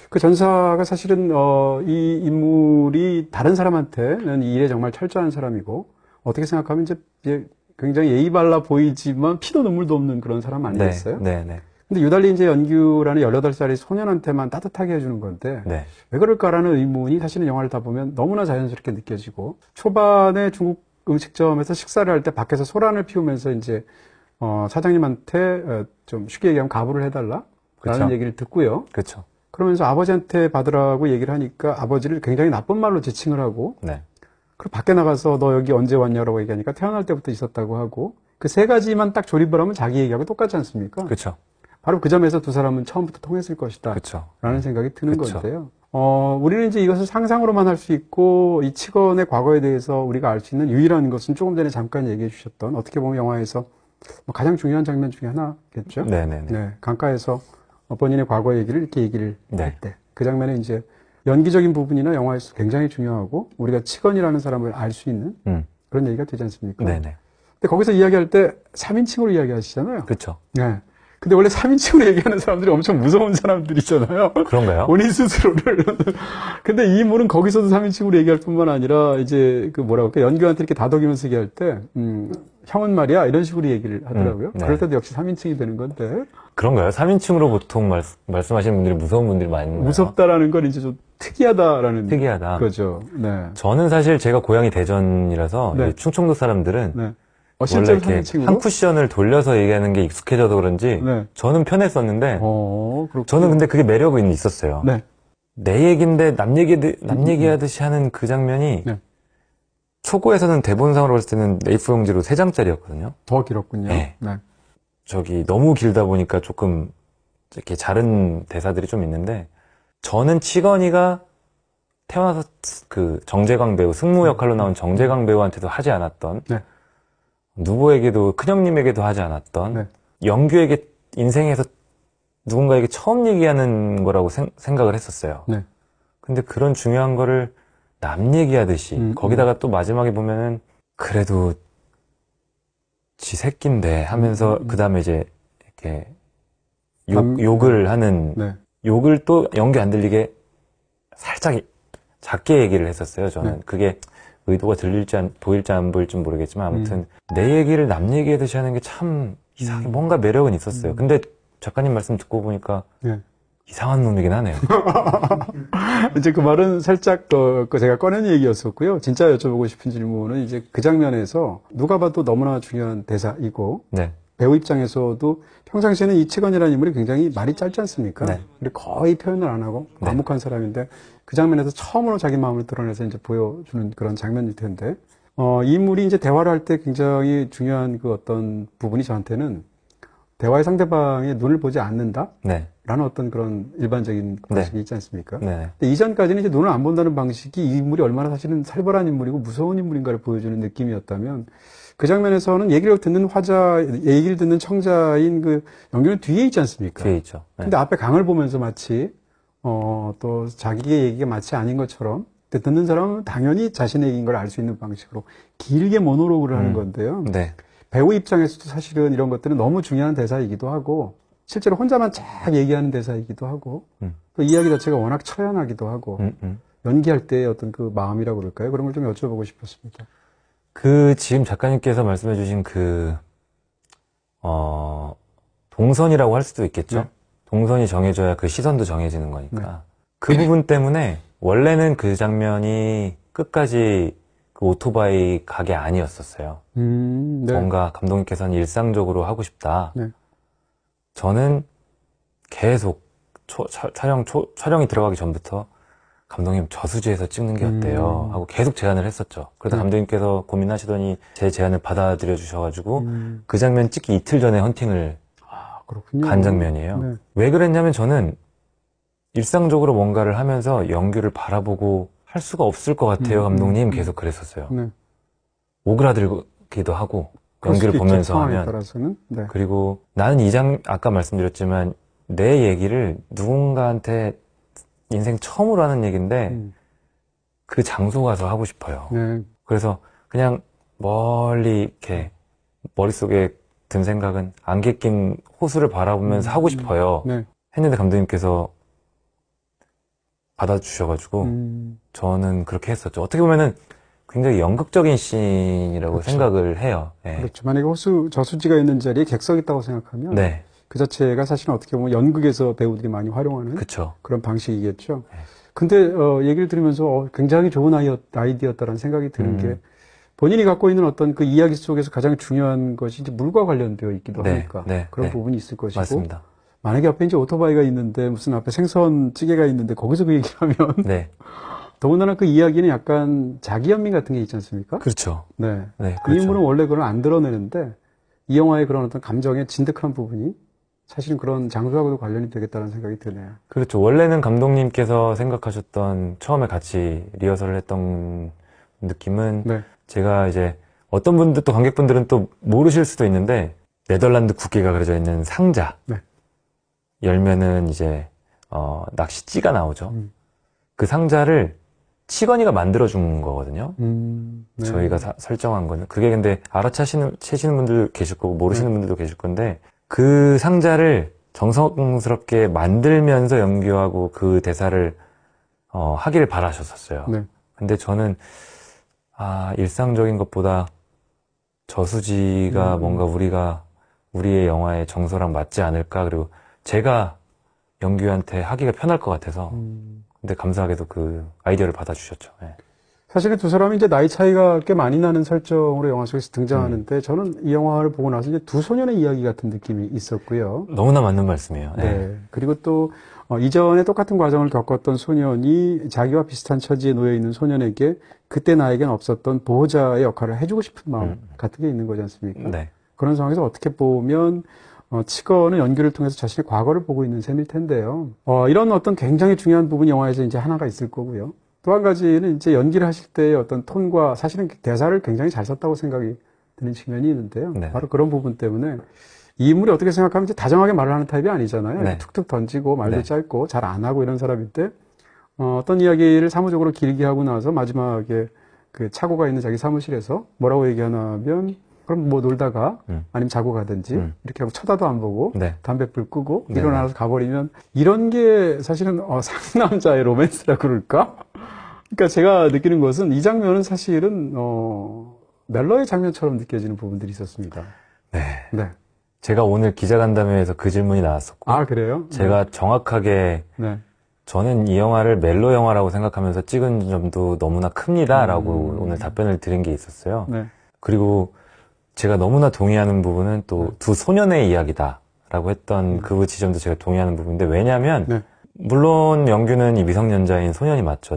그 전사가 사실은 이 인물이 다른 사람한테는 이 일에 정말 철저한 사람이고 어떻게 생각하면 이제 굉장히 예의 발라 보이지만 피도 눈물도 없는 그런 사람 아니겠어요? 네, 네. 근데 유달리 이제 연규라는 18살의 소년한테만 따뜻하게 해주는 건데 네. 왜 그럴까라는 의문이 사실은 영화를 다 보면 너무나 자연스럽게 느껴지고 초반에 중국 음식점에서 식사를 할 때 밖에서 소란을 피우면서 이제 사장님한테 좀 쉽게 얘기하면 가부를 해달라 라는 그쵸. 얘기를 듣고요. 그렇죠. 그러면서 아버지한테 받으라고 얘기를 하니까 아버지를 굉장히 나쁜 말로 지칭을 하고 네. 그리고 밖에 나가서 너 여기 언제 왔냐라고 얘기하니까 태어날 때부터 있었다고 하고 그 세 가지만 딱 조립을 하면 자기 얘기하고 똑같지 않습니까? 그렇죠. 바로 그 점에서 두 사람은 처음부터 통했을 것이다. 그쵸. 라는 생각이 드는 그쵸. 건데요. 우리는 이제 이것을 상상으로만 할 수 있고, 이 치건의 과거에 대해서 우리가 알 수 있는 유일한 것은 조금 전에 잠깐 얘기해 주셨던, 어떻게 보면 영화에서 가장 중요한 장면 중에 하나겠죠? 네네네. 네. 강가에서 본인의 과거 얘기를 이렇게 얘기를 네. 할 때, 그 장면에 이제 연기적인 부분이나 영화에서 굉장히 중요하고, 우리가 치건이라는 사람을 알 수 있는 그런 얘기가 되지 않습니까? 네네. 근데 거기서 이야기할 때 3인칭으로 이야기하시잖아요. 그렇죠. 네. 근데 원래 3인칭으로 얘기하는 사람들이 엄청 무서운 사람들이잖아요. 그런가요? 본인 스스로를. 근데 이 인물은 거기서도 3인칭으로 얘기할 뿐만 아니라, 이제, 뭐라고 할까, 연규한테 이렇게 다독이면서 얘기할 때, 형은 말이야, 이런 식으로 얘기를 하더라고요. 네. 그럴 때도 역시 3인칭이 되는 건데. 그런가요? 3인칭으로 보통 말씀하시는 분들이 무서운 분들이 많은가요? 무섭다라는 건 이제 좀 특이하다라는. 특이하다. 거죠. 네. 저는 사실 제가 고향이 대전이라서 네. 충청도 사람들은 네. 원래 실제로 이렇게 3인칭으로? 한 쿠션을 돌려서 얘기하는 게 익숙해져서 그런지 네. 저는 편했었는데 그렇군요. 저는 근데 그게 매력은 있었어요. 네. 내 얘기인데 남 얘기하듯이 하는 그 장면이 네. 초고에서는 대본상으로 봤을 때는 A4 용지로 3장짜리였거든요. 더 길었군요. 네. 네. 너무 길다 보니까 조금 이렇게 자른 대사들이 좀 있는데 저는 치건이가 태어나서 그 정재광 배우 승무 역할로 나온 정재광 배우한테도 하지 않았던 네. 누구에게도 큰형님에게도 하지 않았던 네. 영규에게 인생에서 누군가에게 처음 얘기하는 거라고 생각을 했었어요. 네. 근데 그런 중요한 거를 남 얘기하듯이 거기다가 또 마지막에 보면은 그래도 지 새끼인데 하면서 그 다음에 이제 이렇게 욕을 하는 네. 욕을 또 연기 안 들리게 살짝 작게 얘기를 했었어요. 저는 네. 그게 의도가 보일지 안 보일지 모르겠지만 아무튼 내 얘기를 남 얘기하듯이 하는 게 참 이상하게 뭔가 매력은 있었어요. 근데 작가님 말씀 듣고 보니까 네. 이상한 놈이긴 하네요. 이제 그 말은 살짝 제가 꺼낸 얘기였었고요. 진짜 여쭤보고 싶은 질문은 이제 그 장면에서 누가 봐도 너무나 중요한 대사이고 네. 배우 입장에서도 평상시에는 이치건이라는 인물이 굉장히 말이 짧지 않습니까? 네. 그리고 거의 표현을 안 하고 네. 과묵한 사람인데 그 장면에서 처음으로 자기 마음을 드러내서 이제 보여주는 그런 장면일 텐데 이 인물이 이제 대화를 할 때 굉장히 중요한 그 어떤 부분이 저한테는 대화의 상대방의 눈을 보지 않는다? 네. 라는 어떤 그런 일반적인 방식이 있지 않습니까? 네. 근데 이전까지는 이제 눈을 안 본다는 방식이 이 인물이 얼마나 사실은 살벌한 인물이고 무서운 인물인가를 보여주는 느낌이었다면 그 장면에서는 얘기를 듣는 얘기를 듣는 청자인 그 연규는 뒤에 있지 않습니까? 뒤에 있죠. 네. 근데 앞에 강을 보면서 마치, 또 자기의 얘기가 마치 아닌 것처럼 듣는 사람은 당연히 자신의 얘기인 걸 알 수 있는 방식으로 길게 모노로그를 하는 건데요. 네. 배우 입장에서도 사실은 이런 것들은 너무 중요한 대사이기도 하고 실제로 혼자만 쫙 얘기하는 대사이기도 하고 또 이야기 자체가 워낙 처연하기도 하고 연기할 때의 어떤 그 마음이라고 그럴까요? 그런 걸 좀 여쭤보고 싶었습니다. 지금 작가님께서 말씀해 주신 동선이라고 할 수도 있겠죠? 네. 동선이 정해져야 그 시선도 정해지는 거니까. 그 부분 때문에 원래는 그 장면이 끝까지 그 오토바이 가게 아니었었어요. 네. 뭔가 감독님께서는 일상적으로 하고 싶다. 네. 저는 계속 촬영이 들어가기 전부터 감독님 저수지에서 찍는 게 어때요? 하고 계속 제안을 했었죠. 그러다 네. 감독님께서 고민하시더니 제 제안을 받아들여 주셔가지고 그 장면 찍기 이틀 전에 헌팅을 그렇군요. 간 장면이에요. 네. 왜 그랬냐면 저는 일상적으로 뭔가를 하면서 연규를 바라보고 할 수가 없을 것 같아요. 감독님 계속 그랬었어요. 네. 오그라들기도 하고 그럴 연기를 수도 보면서 있죠, 상황에 하면 따라서는. 네. 그리고 나는 아까 말씀드렸지만 내 얘기를 누군가한테 인생 처음으로 하는 얘기인데 그 장소 가서 하고 싶어요. 네. 그래서 그냥 멀리 이렇게 머릿속에 든 생각은 안개 낀 호수를 바라보면서 하고 싶어요. 네. 했는데 감독님께서 받아주셔가지고 저는 그렇게 했었죠. 어떻게 보면은 굉장히 연극적인 씬이라고 그렇죠. 생각을 해요. 예. 그렇죠. 만약에 저수지가 있는 자리에 객석 있다고 생각하면 네. 그 자체가 사실은 어떻게 보면 연극에서 배우들이 많이 활용하는 그쵸. 그런 방식이겠죠. 네. 근데 얘기를 들으면서 굉장히 좋은 아이디어였다라는 생각이 드는 게 본인이 갖고 있는 어떤 그 이야기 속에서 가장 중요한 것이 이제 물과 관련되어 있기도 네. 하니까 네. 그런 네. 부분이 있을 것이고 맞습니다. 만약에 앞에 이제 오토바이가 있는데 무슨 앞에 생선찌개가 있는데 거기서 그 얘기를 하면 네. 더군다나 그 이야기는 약간 자기 연민 같은 게 있지 않습니까? 그렇죠. 네. 네. 그 그렇죠. 인물은 원래 그걸 안 드러내는데 이 영화의 그런 어떤 감정의 진득한 부분이 사실은 그런 장소하고도 관련이 되겠다는 생각이 드네요. 그렇죠. 원래는 감독님께서 생각하셨던 처음에 같이 리허설을 했던 느낌은 네. 제가 이제 어떤 분들 또 관객분들은 또 모르실 수도 있는데 네덜란드 국기가 그려져 있는 상자 네. 열면은 이제 낚시찌가 나오죠. 그 상자를 치건이가 만들어준 거거든요. 네. 저희가 설정한 거는 그게 근데 알아채시는 분들도 계실 거고 모르시는 분들도 계실 건데 그 상자를 정성스럽게 만들면서 연기하고 그 대사를 하기를 바라셨었어요. 네. 근데 저는 일상적인 것보다 저수지가 뭔가 우리의 영화의 정서랑 맞지 않을까, 그리고 제가 연기한테 하기가 편할 것 같아서 근데 감사하게도 그 아이디어를 받아주셨죠. 네. 사실은 두 사람이 이제 나이 차이가 꽤 많이 나는 설정으로 영화 속에서 등장하는데 저는 이 영화를 보고 나서 이제 두 소년의 이야기 같은 느낌이 있었고요. 너무나 맞는 말씀이에요. 네. 네. 그리고 또 이전에 똑같은 과정을 겪었던 소년이 자기와 비슷한 처지에 놓여 있는 소년에게 그때 나에겐 없었던 보호자의 역할을 해주고 싶은 마음 같은 게 있는 거지 않습니까? 네. 그런 상황에서 어떻게 보면 치건은 연기를 통해서 자신의 과거를 보고 있는 셈일 텐데요. 이런 어떤 굉장히 중요한 부분이 영화에서 이제 하나가 있을 거고요. 또 한 가지는 이제 연기를 하실 때의 어떤 톤과 사실은 대사를 굉장히 잘 썼다고 생각이 드는 측면이 있는데요. 네. 바로 그런 부분 때문에 이 인물이 어떻게 생각하면 이제 다정하게 말을 하는 타입이 아니잖아요. 네. 툭툭 던지고 말도 네. 짧고 잘 안 하고 이런 사람인데 어떤 이야기를 사무적으로 길게 하고 나서 마지막에 그 차고가 있는 자기 사무실에서 뭐라고 얘기하냐면 그럼 뭐 놀다가 아니면 자고 가든지 이렇게 하고 쳐다도 안 보고 네. 담배불 끄고 네. 일어나서 가버리면 이런 게 사실은 상남자의 로맨스라 그럴까? 그러니까 제가 느끼는 것은 이 장면은 사실은 멜로의 장면처럼 느껴지는 부분들이 있었습니다. 네. 네. 제가 오늘 기자간담회에서 그 질문이 나왔었고 아 그래요? 제가 정확하게 네. 저는 이 영화를 멜로 영화라고 생각하면서 찍은 점도 너무나 큽니다라고 오늘 답변을 드린 게 있었어요. 네. 그리고 제가 너무나 동의하는 부분은 또 두 소년의 이야기다라고 했던 그 지점도 제가 동의하는 부분인데 왜냐하면 네. 물론 영규는 이 미성년자인 소년이 맞죠.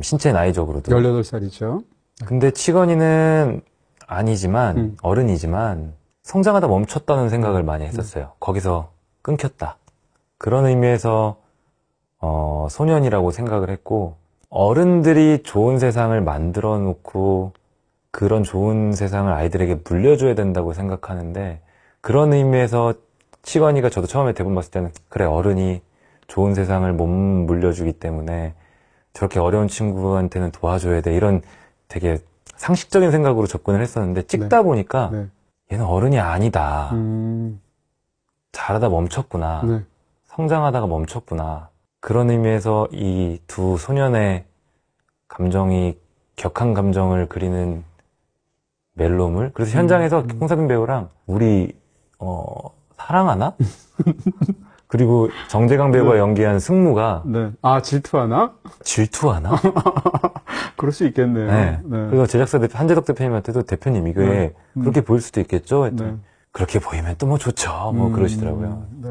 신체 나이적으로도. 18살이죠. 근데 치건이는 아니지만 어른이지만 성장하다 멈췄다는 생각을 많이 했었어요. 거기서 끊겼다. 그런 의미에서 소년이라고 생각을 했고 어른들이 좋은 세상을 만들어 놓고 그런 좋은 세상을 아이들에게 물려줘야 된다고 생각하는데 그런 의미에서 치건이가 저도 처음에 대본 봤을 때는 그래 어른이 좋은 세상을 못 물려주기 때문에 저렇게 어려운 친구한테는 도와줘야 돼 이런 되게 상식적인 생각으로 접근을 했었는데 찍다 보니까 네. 얘는 어른이 아니다. 잘하다 멈췄구나. 네. 성장하다가 멈췄구나. 그런 의미에서 이 두 소년의 감정이 격한 감정을 그리는 멜로물. 그래서 현장에서 홍사빈 배우랑 우리 사랑하나? 그리고 정재강 배우가 연기한 승무가 네. 질투하나? 질투하나? 그럴 수 있겠네요. 네. 네. 그래서 제작사 한재덕 대표님한테도 대표님 이게 그렇게 보일 수도 있겠죠? 했더니 네. 그렇게 보이면 또 뭐 좋죠. 뭐 그러시더라고요. 네.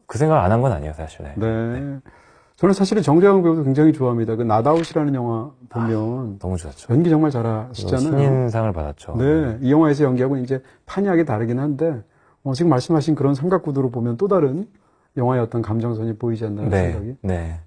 그 생각을 안 한 건 아니에요, 사실. 네. 저는 사실은 정재영 배우도 굉장히 좋아합니다. 그 나다웃이라는 영화 보면 너무 좋았죠. 연기 정말 잘하시잖아요. 신인상을 받았죠. 네. 이 영화에서 연기하고 이제 판이하게 다르긴 한데 지금 말씀하신 그런 삼각구도로 보면 또 다른 영화의 어떤 감정선이 보이지 않나 생각이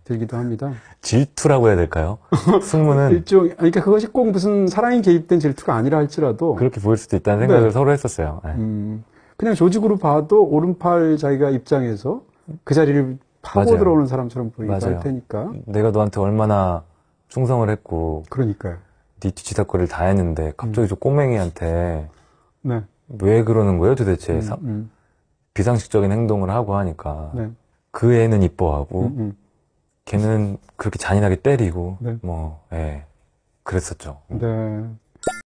들기도 합니다. 질투라고 해야 될까요? 승무는 그러니까 그것이 꼭 무슨 사랑이 개입된 질투가 아니라 할지라도 그렇게 보일 수도 있다는 생각을 서로 했었어요. 네. 그냥 조직으로 봐도 오른팔 자기가 입장에서 그 자리를 파고 맞아요. 들어오는 사람처럼 보이기도 맞아요. 할 테니까. 내가 너한테 얼마나 충성을 했고 그러니까요. 네 뒤치다거리를 다 했는데 갑자기 저 꼬맹이한테 네. 왜 그러는 거예요 도대체. 비상식적인 행동을 하고 하니까 네. 그 애는 이뻐하고 걔는 그렇게 잔인하게 때리고 네. 뭐 예. 그랬었죠. 네.